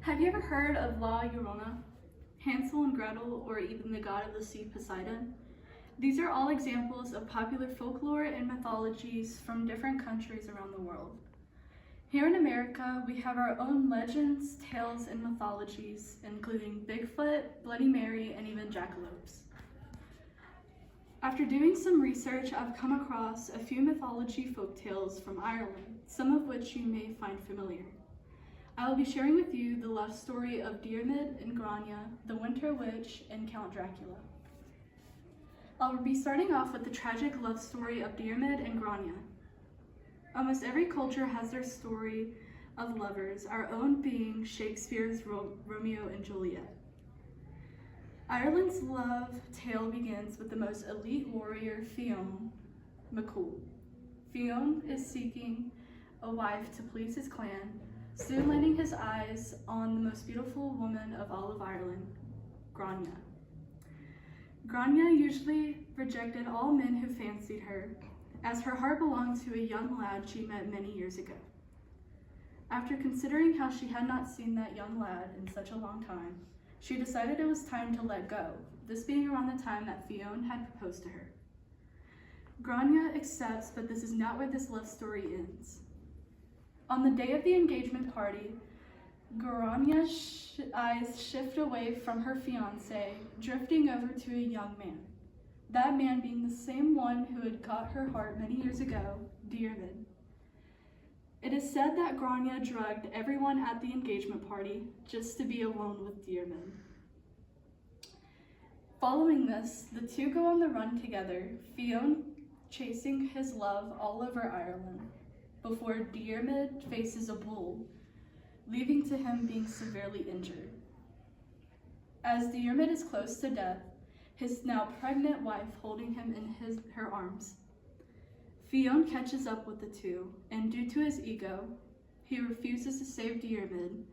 Have you ever heard of La Llorona, Hansel and Gretel, or even the god of the sea Poseidon? These are all examples of popular folklore and mythologies from different countries around the world. Here in America, we have our own legends, tales, and mythologies, including Bigfoot, Bloody Mary, and even jackalopes. After doing some research, I've come across a few mythology folktales from Ireland, some of which you may find familiar. I will be sharing with you the love story of Diarmid and Grania, the Winter Witch, and Count Dracula. I'll be starting off with the tragic love story of Diarmid and Grania. Almost every culture has their story of lovers, our own being Shakespeare's Romeo and Juliet. Ireland's love tale begins with the most elite warrior, Fionn McCool. Fionn is seeking a wife to please his clan, soon landing his eyes on the most beautiful woman of all of Ireland, Grania. Grania usually rejected all men who fancied her, as her heart belonged to a young lad she met many years ago. After considering how she had not seen that young lad in such a long time, she decided it was time to let go, this being around the time that Fionn had proposed to her. Grania accepts, but this is not where this love story ends. On the day of the engagement party, Grania's eyes shift away from her fiancé, drifting over to a young man. That man being the same one who had caught her heart many years ago, Diarmid. It is said that Grania drugged everyone at the engagement party just to be alone with Diarmid. Following this, the two go on the run together, Fionn chasing his love all over Ireland, before Diarmid faces a bull, leaving to him being severely injured. As Diarmid is close to death, his now pregnant wife holding him in her arms, Fionn catches up with the two, and due to his ego, he refuses to save Diarmid,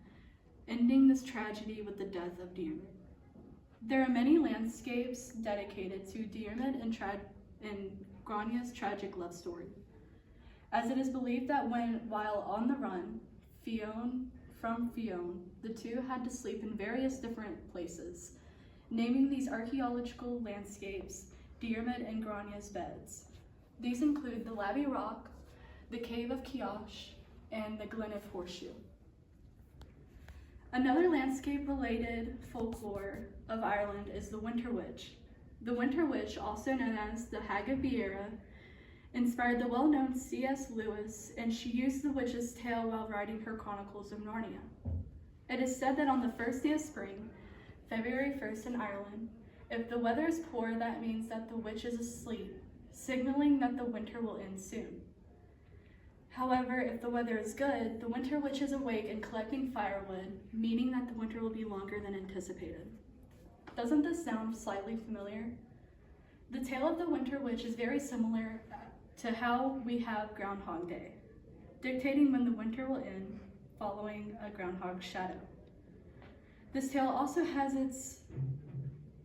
ending this tragedy with the death of Diarmid. There are many landscapes dedicated to Diarmid and Grania's tragic love story, as it is believed that while on the run from Fionn, the two had to sleep in various different places, naming these archaeological landscapes Diarmid and Grania's beds. These include the Labby Rock, the Cave of Keosh, and the Glynniff Horseshoe. Another landscape-related folklore of Ireland is the Winter Witch. The Winter Witch, also known as the Hag of Beera, inspired the well-known C.S. Lewis, and she used the witch's tale while writing her Chronicles of Narnia. It is said that on the first day of spring, February 1st in Ireland, if the weather is poor, that means that the witch is asleep, signaling that the winter will end soon. However, if the weather is good, the Winter Witch is awake and collecting firewood, meaning that the winter will be longer than anticipated. Doesn't this sound slightly familiar? The tale of the Winter Witch is very similar to how we have Groundhog Day, dictating when the winter will end, following a groundhog's shadow. This tale also has its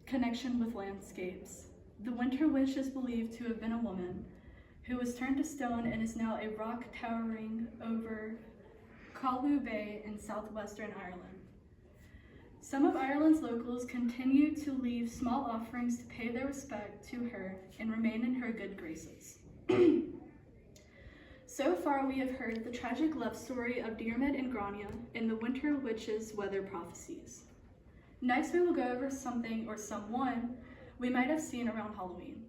connection with landscapes. The Winter Witch is believed to have been a woman who was turned to stone and is now a rock towering over Calloo Bay in southwestern Ireland. Some of Ireland's locals continue to leave small offerings to pay their respect to her and remain in her good graces. So far, we have heard the tragic love story of Diarmid and Grania and the Winter Witch's weather prophecies. Next, we will go over something or someone we might have seen around Halloween.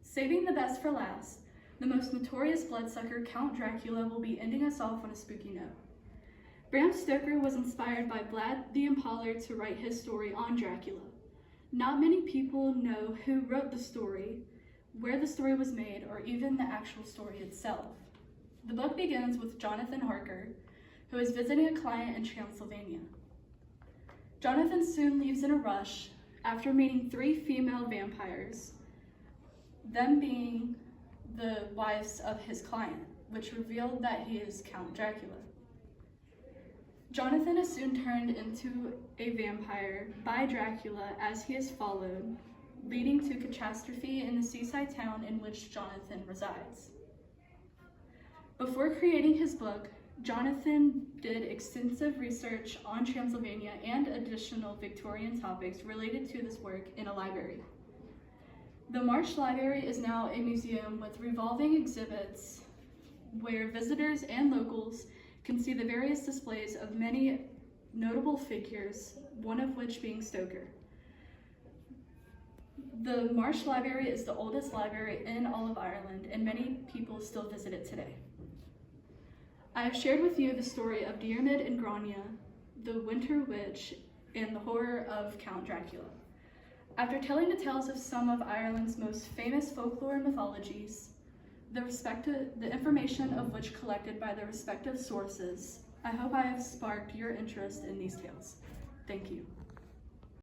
Saving the best for last, the most notorious bloodsucker, Count Dracula, will be ending us off on a spooky note. Bram Stoker was inspired by Vlad the Impaler to write his story on Dracula. Not many people know who wrote the story, where the story was made, or even the actual story itself. The book begins with Jonathan Harker, who is visiting a client in Transylvania. Jonathan soon leaves in a rush after meeting 3 female vampires, them being the wives of his client, which revealed that he is Count Dracula. Jonathan is soon turned into a vampire by Dracula as he is followed, leading to catastrophe in the seaside town in which Jonathan resides. Before creating his book, Jonathan did extensive research on Transylvania and additional Victorian topics related to this work in a library. The Marsh Library is now a museum with revolving exhibits where visitors and locals can see the various displays of many notable figures, one of which being Stoker. The Marsh Library is the oldest library in all of Ireland, and many people still visit it today. I have shared with you the story of Diarmid and Grania, the Winter Witch, and the horror of Count Dracula. After telling the tales of some of Ireland's most famous folklore and mythologies, the information of which collected by the respective sources, I hope I have sparked your interest in these tales. Thank you.